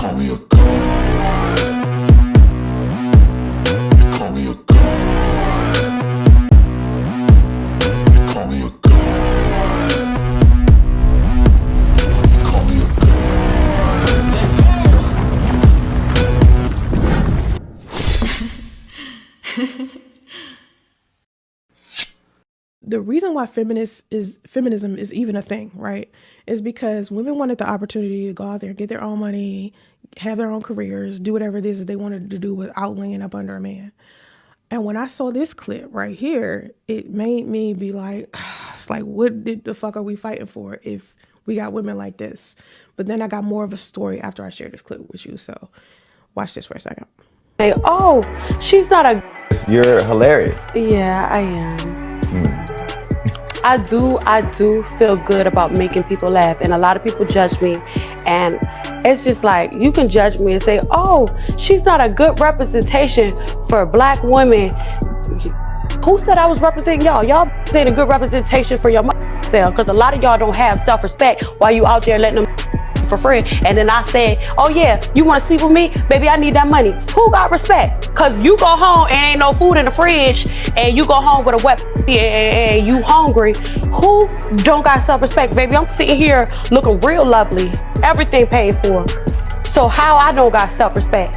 call me a god. You call me a god. You call me a god. You call me a god. Let's go. The reason why feminism is even a thing, right, is because women wanted the opportunity to go out there, get their own money, have their own careers, do whatever it is that they wanted to do without laying up under a man. And when I saw this clip right here, it made me be like, it's like, what the fuck are we fighting for if we got women like this? But then I got more of a story after I shared this clip with you. So watch this for a second. Say, oh, she's not a... You're hilarious. Yeah, I am. I do feel good about making people laugh, and a lot of people judge me, and it's just like, you can judge me and say, oh, she's not a good representation for black women. Who said I was representing y'all? Y'all ain't a good representation for your self, because a lot of y'all don't have self-respect while you out there letting them for free. And then I say, oh yeah, you want to sleep with me? Baby, I need that money. Who got respect? Because you go home and ain't no food in the fridge, and you go home with a wet and you hungry. Who don't got self-respect? Baby, I'm sitting here looking real lovely, everything paid for. So how I don't got self-respect?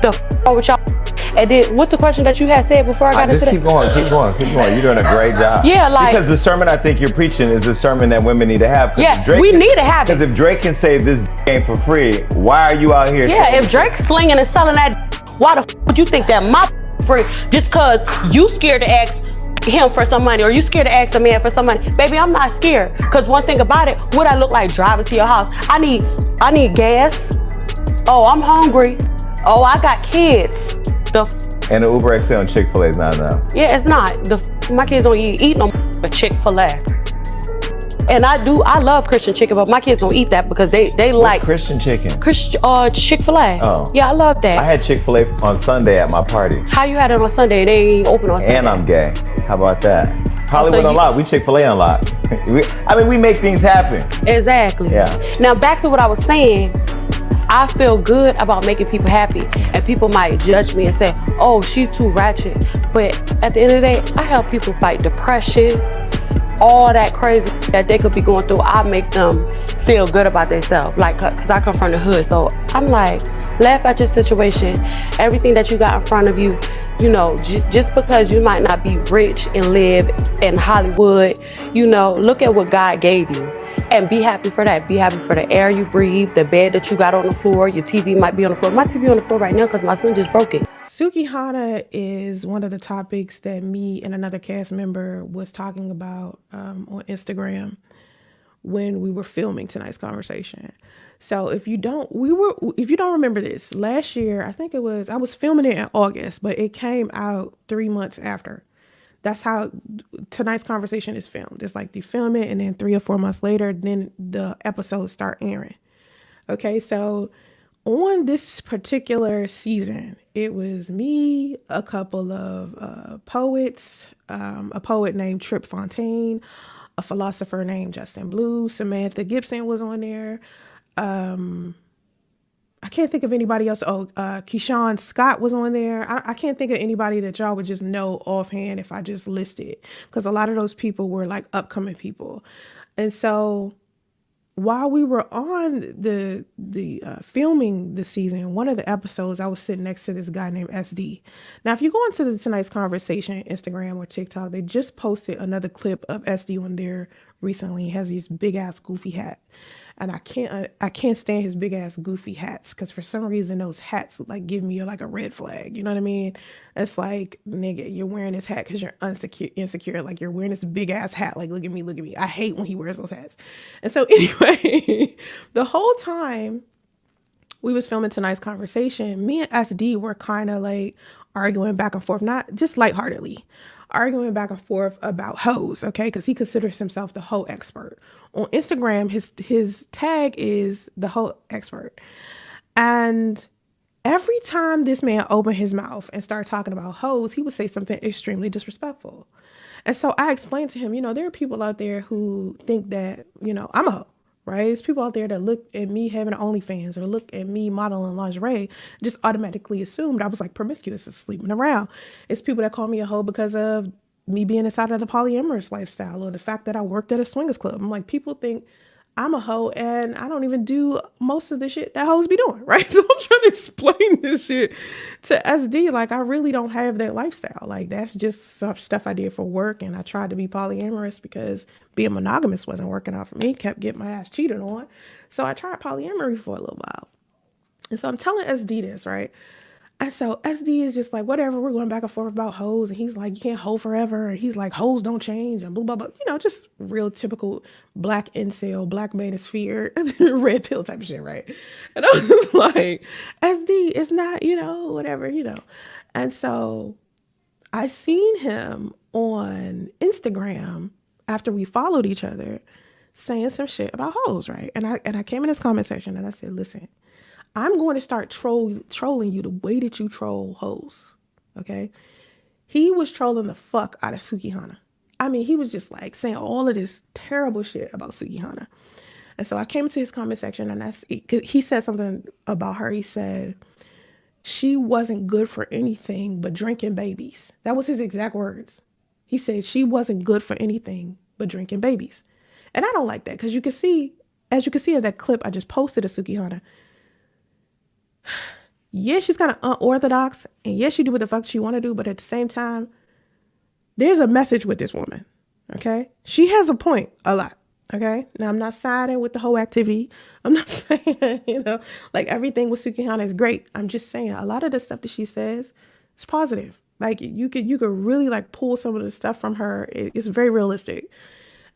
The f with y'all. And then what's the question that you had said before I got into that? Keep going. You're doing a great job. Yeah, like, because the sermon I think you're preaching is the sermon that women need to have. Yeah, we need to have it. Because if Drake can say this ain't for free, why are you out here? Yeah, if Drake's slinging and selling that, why the f would you think that my free? Just because you scared to ask him for some money, or you scared to ask a man for some money? Baby, I'm not scared. Because one thing about it, what I look like driving to your house? I need gas. Oh, I'm hungry. Oh, I got kids. And the Uber XL and Chick-fil-A is not enough. Yeah, it's not. My kids don't eat no Chick-fil-A. And I love Christian chicken, but my kids don't eat that because they like Christian chicken. Chick-fil-A. Oh. Yeah, I love that. I had Chick-fil-A on Sunday at my party. How you had it on Sunday? They ain't open on Sunday. And I'm gay. How about that? Hollywood Unlocked. We Chick-fil-A Unlocked. we make things happen. Exactly. Yeah. Now back to what I was saying. I feel good about making people happy, and people might judge me and say, oh, she's too ratchet. But at the end of the day, I help people fight depression, all that crazy that they could be going through. I make them feel good about themselves, like, cause I come from the hood. So I'm like, laugh at your situation, everything that you got in front of you. You know, just because you might not be rich and live in Hollywood, you know, look at what God gave you. And be happy for that. Be happy for the air you breathe, the bed that you got on the floor. Your TV might be on the floor. My TV on the floor right now because my son just broke it. Sukihana is one of the topics that me and another cast member was talking about on Instagram when we were filming tonight's conversation. So if you don't remember this, last year, I was filming it in August, but it came out 3 months after. That's how tonight's conversation is filmed. It's like they film it, and then 3 or 4 months later, then the episodes start airing. Okay, so on this particular season, it was me, a couple of poets, a poet named Trip Fontaine, a philosopher named Justin Blue, Samantha Gibson was on there. I can't think of anybody else. Keyshawn Scott was on there. I can't think of anybody that y'all would just know offhand if I just listed, because a lot of those people were like upcoming people. And so while we were on the filming this season, one of the episodes, I was sitting next to this guy named SD. Now, if you go into tonight's conversation, Instagram or TikTok, they just posted another clip of SD on there recently. He has this big ass goofy hat. And I can't stand his big ass goofy hats, because for some reason those hats like give me like a red flag. You know what I mean? It's like, nigga, you're wearing this hat because you're insecure. Like, you're wearing this big ass hat. Like, look at me. I hate when he wears those hats. And so anyway, the whole time we was filming tonight's conversation, me and SD were kind of like arguing back and forth, not just lightheartedly, arguing back and forth about hoes, okay? Because he considers himself the hoe expert. On Instagram, his tag is the hoe expert. And every time this man opened his mouth and started talking about hoes, he would say something extremely disrespectful. And so I explained to him, there are people out there who think that, I'm a hoe, right? There's people out there that look at me having OnlyFans or look at me modeling lingerie, just automatically assumed I was like promiscuous and sleeping around. It's people that call me a hoe because of me being inside of the polyamorous lifestyle or the fact that I worked at a swingers club. I'm like, people think I'm a hoe and I don't even do most of the shit that hoes be doing, right? So I'm trying to explain this shit to SD. Like, I really don't have that lifestyle. Like, that's just some stuff I did for work, and I tried to be polyamorous because being monogamous wasn't working out for me. Kept getting my ass cheated on. So I tried polyamory for a little while. And so I'm telling SD this, right? And so SD is just like, whatever, we're going back and forth about hoes. And he's like, you can't hoe forever. And he's like, hoes don't change and blah, blah, blah. You know, just real typical black incel, black man is feared, red pill type of shit, right? And I was just like, SD is not, you know, whatever, you know. And so I seen him on Instagram after we followed each other saying some shit about hoes, right? And I came in his comment section and I said, listen, I'm going to start trolling you the way that you troll hoes, okay? He was trolling the fuck out of Sukihana. I mean, he was just like saying all of this terrible shit about Sukihana. And so I came into his comment section and he said something about her. He said, she wasn't good for anything but drinking babies. That was his exact words. He said she wasn't good for anything but drinking babies. And I don't like that because as you can see in that clip I just posted of Sukihana, yeah, she's kind of unorthodox, and yes, she do what the fuck she want to do, but at the same time, there's a message with this woman, okay? She has a point a lot, okay? Now, I'm not siding with the whole activity. I'm not saying, you know, like everything with Sukihana is great. I'm just saying a lot of the stuff that she says is positive. Like, you could really, like, pull some of the stuff from her. It's very realistic.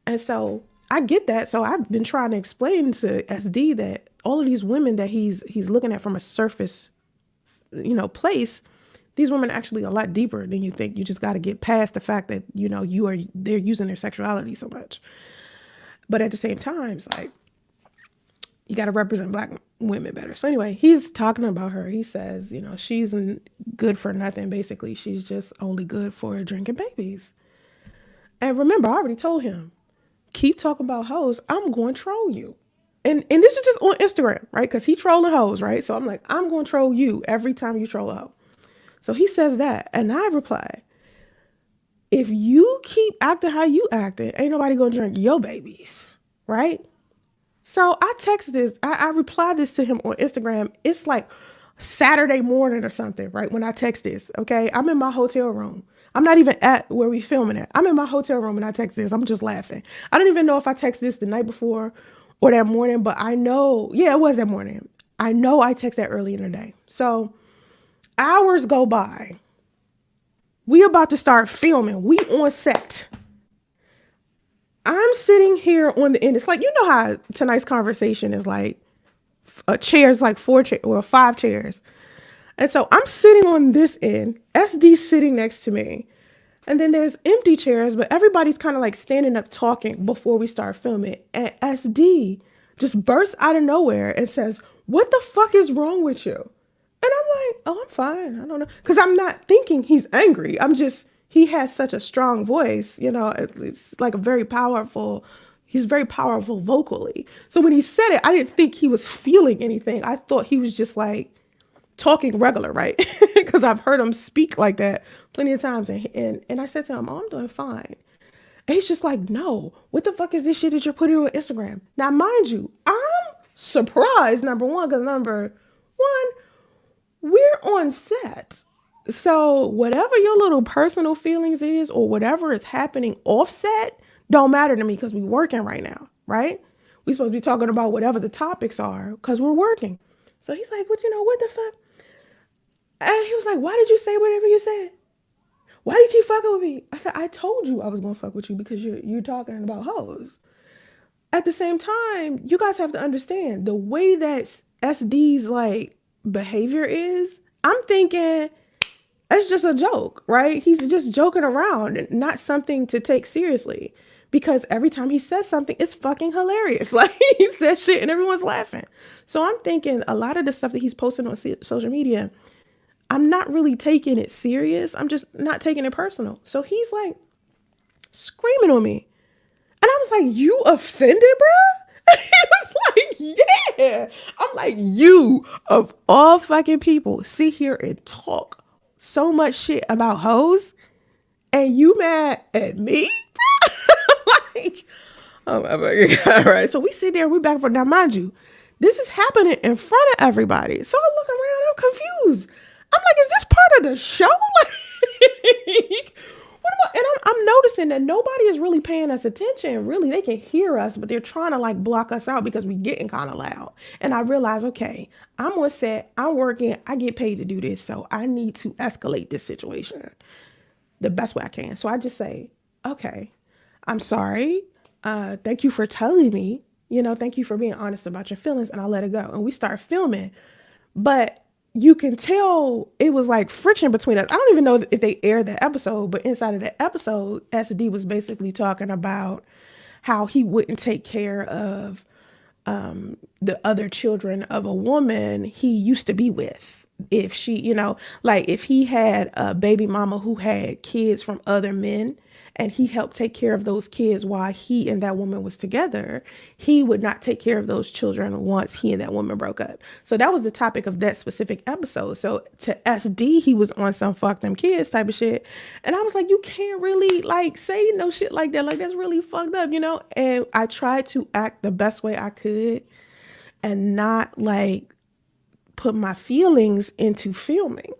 And so I get that. So I've been trying to explain to SD that all of these women that he's looking at from a surface, you know, place, these women are actually a lot deeper than you think. You just got to get past the fact that, you know, they're using their sexuality so much. But at the same time, it's like, you got to represent black women better. So anyway, he's talking about her. He says, you know, she's good for nothing. Basically, she's just only good for drinking babies. And remember, I already told him, keep talking about hoes, I'm going to troll you. And this is just on Instagram, right? Because he trolling hoes, right? So I'm like, I'm going to troll you every time you troll a hoe. So he says that. And I reply, if you keep acting how you acting, ain't nobody going to drink your babies, right? So I text this, I replied this to him on Instagram. It's like Saturday morning or something, right? When I text this, okay? I'm in my hotel room. I'm not even at where we filming at. I'm in my hotel room and I text this. I'm just laughing. I don't even know if I text this the night before or that morning, but I know, yeah, it was that morning. I know I text that early in the day. So hours go by. We about to start filming. We on set. I'm sitting here on the end. It's like, you know how tonight's conversation is like a chair's like 5 chairs. And so I'm sitting on this end, SD sitting next to me. And then there's empty chairs, but everybody's kind of like standing up talking before we start filming. And SD just bursts out of nowhere and says, what the fuck is wrong with you? And I'm like, oh, I'm fine. I don't know. Because I'm not thinking he's angry. He has such a strong voice, you know, it's like he's very powerful vocally. So when he said it, I didn't think he was feeling anything. I thought he was just like talking regular, right? Because I've heard him speak like that plenty of times. And I said to him, oh, I'm doing fine. And he's just like, no, what the fuck is this shit that you're putting on Instagram? Now, mind you, I'm surprised, number one, because number one, we're on set. So whatever your little personal feelings is or whatever is happening offset don't matter to me because we're working right now, right? We're supposed to be talking about whatever the topics are because we're working. So he's like, what the fuck? And he was like, why did you say whatever you said? Why do you keep fucking with me? I said, I told you I was going to fuck with you because you're talking about hoes. At the same time, you guys have to understand the way that SD's like behavior is. I'm thinking it's just a joke, right? He's just joking around and not something to take seriously because every time he says something, it's fucking hilarious. Like he says shit and everyone's laughing. So I'm thinking a lot of the stuff that he's posting on social media, I'm not really taking it serious. I'm just not taking it personal. So he's like screaming on me. And I was like, you offended, bro? He was And I'm like, you of all fucking people sit here and talk so much shit about hoes and you mad at me? Like, oh my fucking God, right? So we sit there, we back for now, mind you, this is happening in front of everybody. So I look around, I'm confused. I'm like, is this part of the show? Like, what am I? And I'm noticing that nobody is really paying us attention. Really, they can hear us, but they're trying to like block us out because we getting kind of loud. And I realize, okay, I'm on set, I'm working, I get paid to do this, so I need to escalate this situation the best way I can. So I just say, okay, I'm sorry. Thank you for telling me, thank you for being honest about your feelings, and I'll let it go. And we start filming, but you can tell it was like friction between us. I don't even know if they aired the episode, but inside of the episode, SD was basically talking about how he wouldn't take care of the other children of a woman he used to be with. If she, like if he had a baby mama who had kids from other men and he helped take care of those kids while he and that woman was together, he would not take care of those children once he and that woman broke up. So that was the topic of that specific episode. So to SD, he was on some fuck them kids type of shit. And I was like, you can't really like say no shit like that. Like that's really fucked up, And I tried to act the best way I could and not like put my feelings into filming.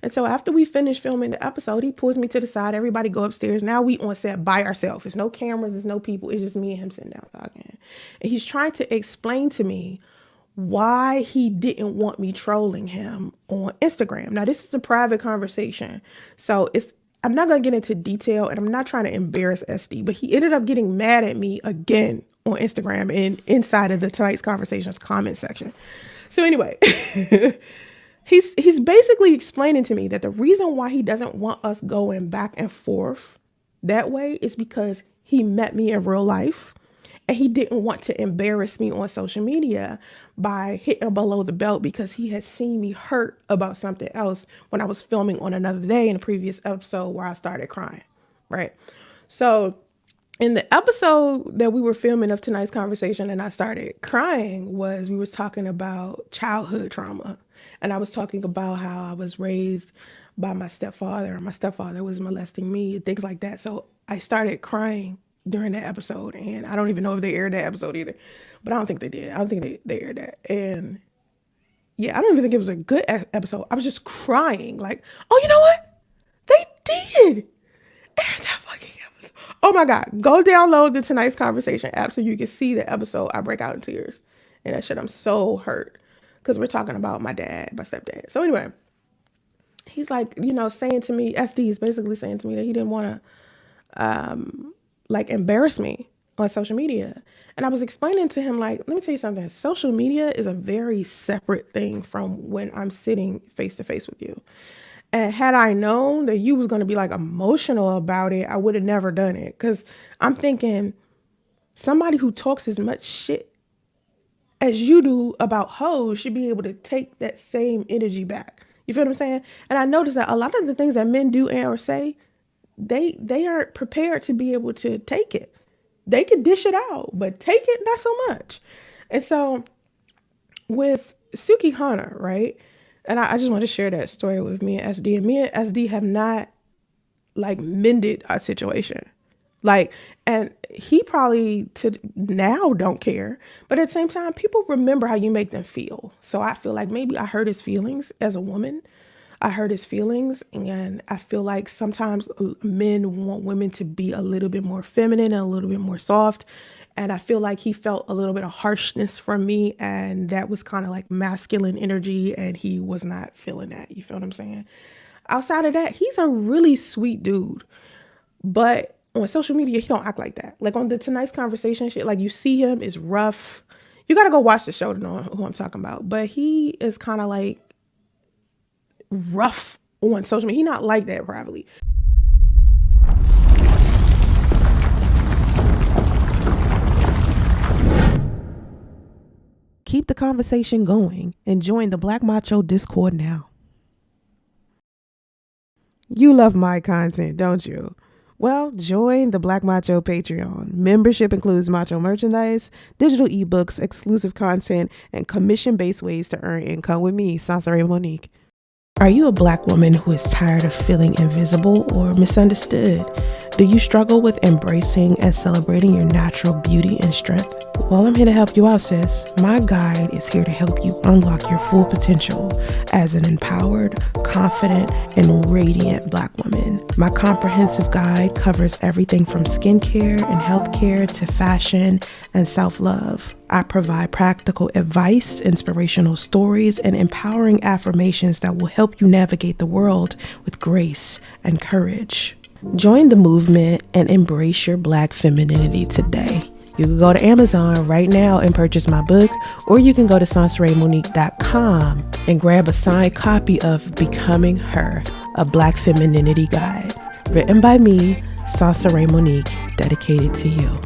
And so after we finished filming the episode, he pulls me to the side. Everybody go upstairs. Now we on set by ourselves. There's no cameras. There's no people. It's just me and him sitting down talking. And he's trying to explain to me why he didn't want me trolling him on Instagram. Now, this is a private conversation. So I'm not going to get into detail and I'm not trying to embarrass SD, but he ended up getting mad at me again on Instagram and inside of the Tonight's Conversations comment section. So anyway, he's basically explaining to me that the reason why he doesn't want us going back and forth that way is because he met me in real life and he didn't want to embarrass me on social media by hitting below the belt because he had seen me hurt about something else when I was filming on another day in a previous episode where I started crying, right? So in the episode that we were filming of Tonight's Conversation and I started crying we was talking about childhood trauma. And I was talking about how I was raised by my stepfather. My stepfather was molesting me, things like that. So I started crying during that episode. And I don't even know if they aired that episode either. But I don't think they did. I don't think they aired that. And yeah, I don't even think it was a good episode. I was just crying like, oh, you know what? They did air that fucking episode. Oh my God. Go download the Tonight's Conversation app so you can see the episode. I break out in tears. And that shit, I'm so hurt. Because we're talking about my stepdad. So anyway, he's like, saying to me, SD is basically saying to me that he didn't want to like embarrass me on social media. And I was explaining to him, like, let me tell you something. Social media is a very separate thing from when I'm sitting face to face with you. And had I known that you was going to be like emotional about it, I would have never done it. Because I'm thinking somebody who talks as much shit as you do about hoes should be able to take that same energy back. You feel what I'm saying? And I noticed that a lot of the things that men do and or say, they aren't prepared to be able to take it. They can dish it out, but take it, not so much. And so with Sukihana, right? And I just want to share that story with me and SD. And me and SD have not like mended our situation. Like, and he probably to now don't care, but at the same time, people remember how you make them feel. So I feel like maybe I hurt his feelings as a woman. I hurt his feelings, and I feel like sometimes men want women to be a little bit more feminine and a little bit more soft. And I feel like he felt a little bit of harshness from me, and that was kind of like masculine energy, and he was not feeling that. You feel what I'm saying? Outside of that, he's a really sweet dude, but on social media, he don't act like that. Like on the Tonight's Conversation shit, like you see him is rough. You got to go watch the show to know who I'm talking about. But he is kind of like rough on social media. He not like that privately. Keep the conversation going and join the Black Macho Discord now. You love my content, don't you? Well, join the Black Macho Patreon. Membership includes macho merchandise, digital ebooks, exclusive content, and commission-based ways to earn income with me, Soncerae Monique. Are you a Black woman who is tired of feeling invisible or misunderstood? Do you struggle with embracing and celebrating your natural beauty and strength? Well, I'm here to help you out, sis. My guide is here to help you unlock your full potential as an empowered, confident, and radiant Black woman. My comprehensive guide covers everything from skincare and healthcare to fashion and self-love. I provide practical advice, inspirational stories, and empowering affirmations that will help you navigate the world with grace and courage. Join the movement and embrace your Black femininity today. You can go to Amazon right now and purchase my book, or you can go to SonceraeMonique.com and grab a signed copy of Becoming Her, a Black femininity guide, written by me, Soncerae Monique, dedicated to you.